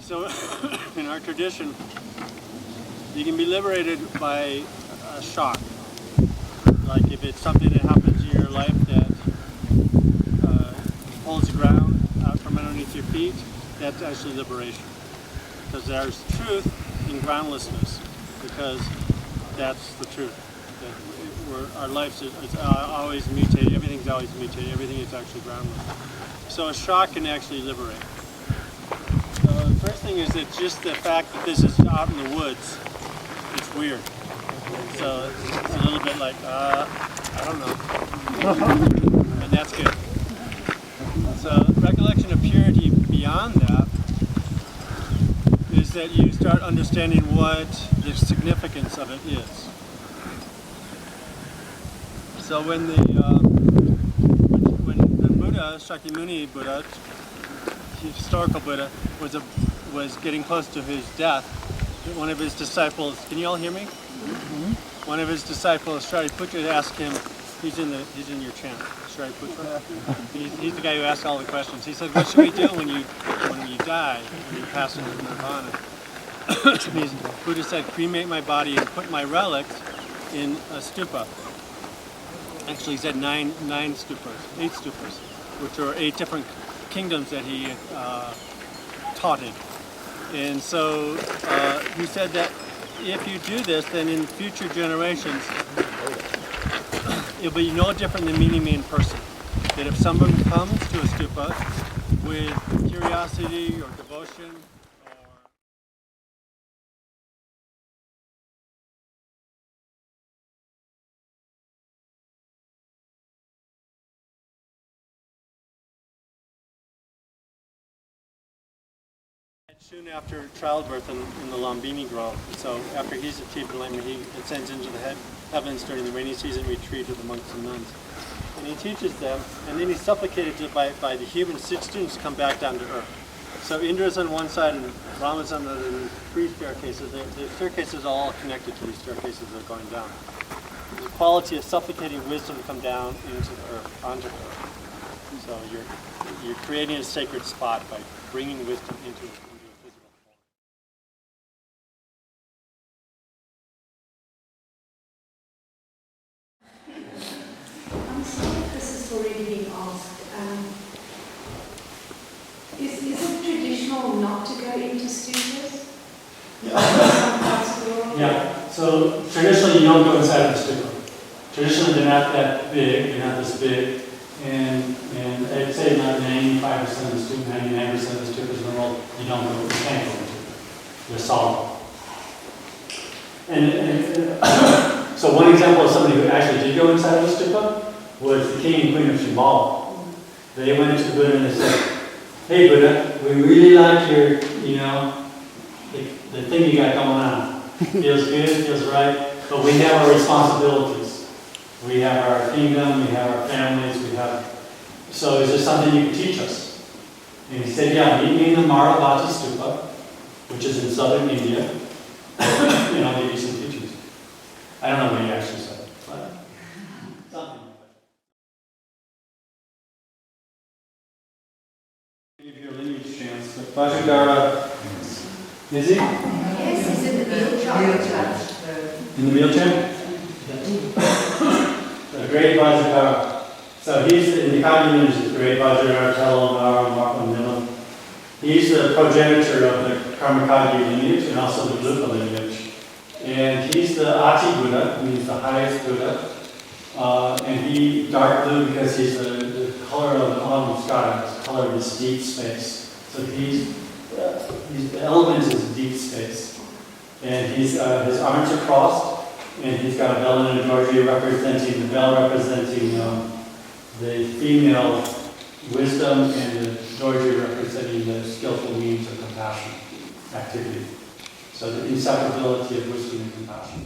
So in our tradition, you can be liberated by a shock. Like if it's something that happens in your life that pulls the ground out from underneath your feet, that's actually liberation. Because there's truth in groundlessness, because that's the truth. That our life is always mutating, everything's always mutating, everything is actually groundless. So a shock can actually liberate. So the first thing is that just the fact that this is out in the woods, it's weird. So it's a little bit like, I don't know. And that's good. So recollection of purity beyond that is that you start understanding what the significance of it is. So when the Buddha, Shakyamuni Buddha, historical Buddha, was getting close to his death, one of his disciples, can you all hear me? Mm-hmm. One of his disciples, Shariputra, asked him, he's in your chant, Shariputra. He's the guy who asked all the questions. He said, what should we do when you die, when you pass into nirvana? Buddha said, cremate my body and put my relics in a stupa. Actually, he said 8 stupas, which are 8 different kingdoms that he taught in. And so he said that if you do this, then in future generations, it'll be no different than meeting me in person. That if someone comes to a stupa with curiosity or devotion, soon after childbirth in the Lumbini Grove. So after he's achieved enlightenment, he ascends into the heavens during the rainy season retreat of the monks and nuns. And he teaches them, and then he's supplicated by the human students to come back down to earth. So Indra's on one side and Brahma's on the other, and 3 staircases. The staircases are all connected to these staircases that are going down. The quality of supplicating wisdom to come down into the earth, onto the earth. So you're creating a sacred spot by bringing wisdom into it. Already being asked. Is it traditional not to go into stupas? Yeah, so traditionally you don't go inside of the stupa. Traditionally they're not that big, they're not this big, and I'd say about 95% of the stupa, 99% of the stupas in the world, you can't go into. They're solid. And so one example of somebody who actually did go inside of the stupa was the king and queen of Shambhala. They went to the Buddha and they said, hey Buddha, we really like your, the thing you got going on. Feels good, feels right, but we have our responsibilities. We have our kingdom, we have our families, so is there something you can teach us? And he said, yeah, meet me in the Maravati Stupa, which is in southern India, and I'll give you some teachings. I don't know what he actually said, but something. Give your lineage chance. Vajradhara, is he? Yes, he's in the wheelchair. In the wheelchair? The great Vajradhara. So he's in the Kali lineage, the great Vajradhara, Telamara, Marpa, He's the progenitor of the Karmakagi lineage and also the Lupa lineage. And he's the Ati Buddha, means the highest Buddha. And he dark blue because he's the color of the autumn sky, it's the color of this deep space. So the element is deep space. And his arms are crossed, and he's got a bell and a dorji representing, the bell representing the female wisdom and the dorji representing the skillful means of compassion activity. So the inseparability of wisdom and compassion.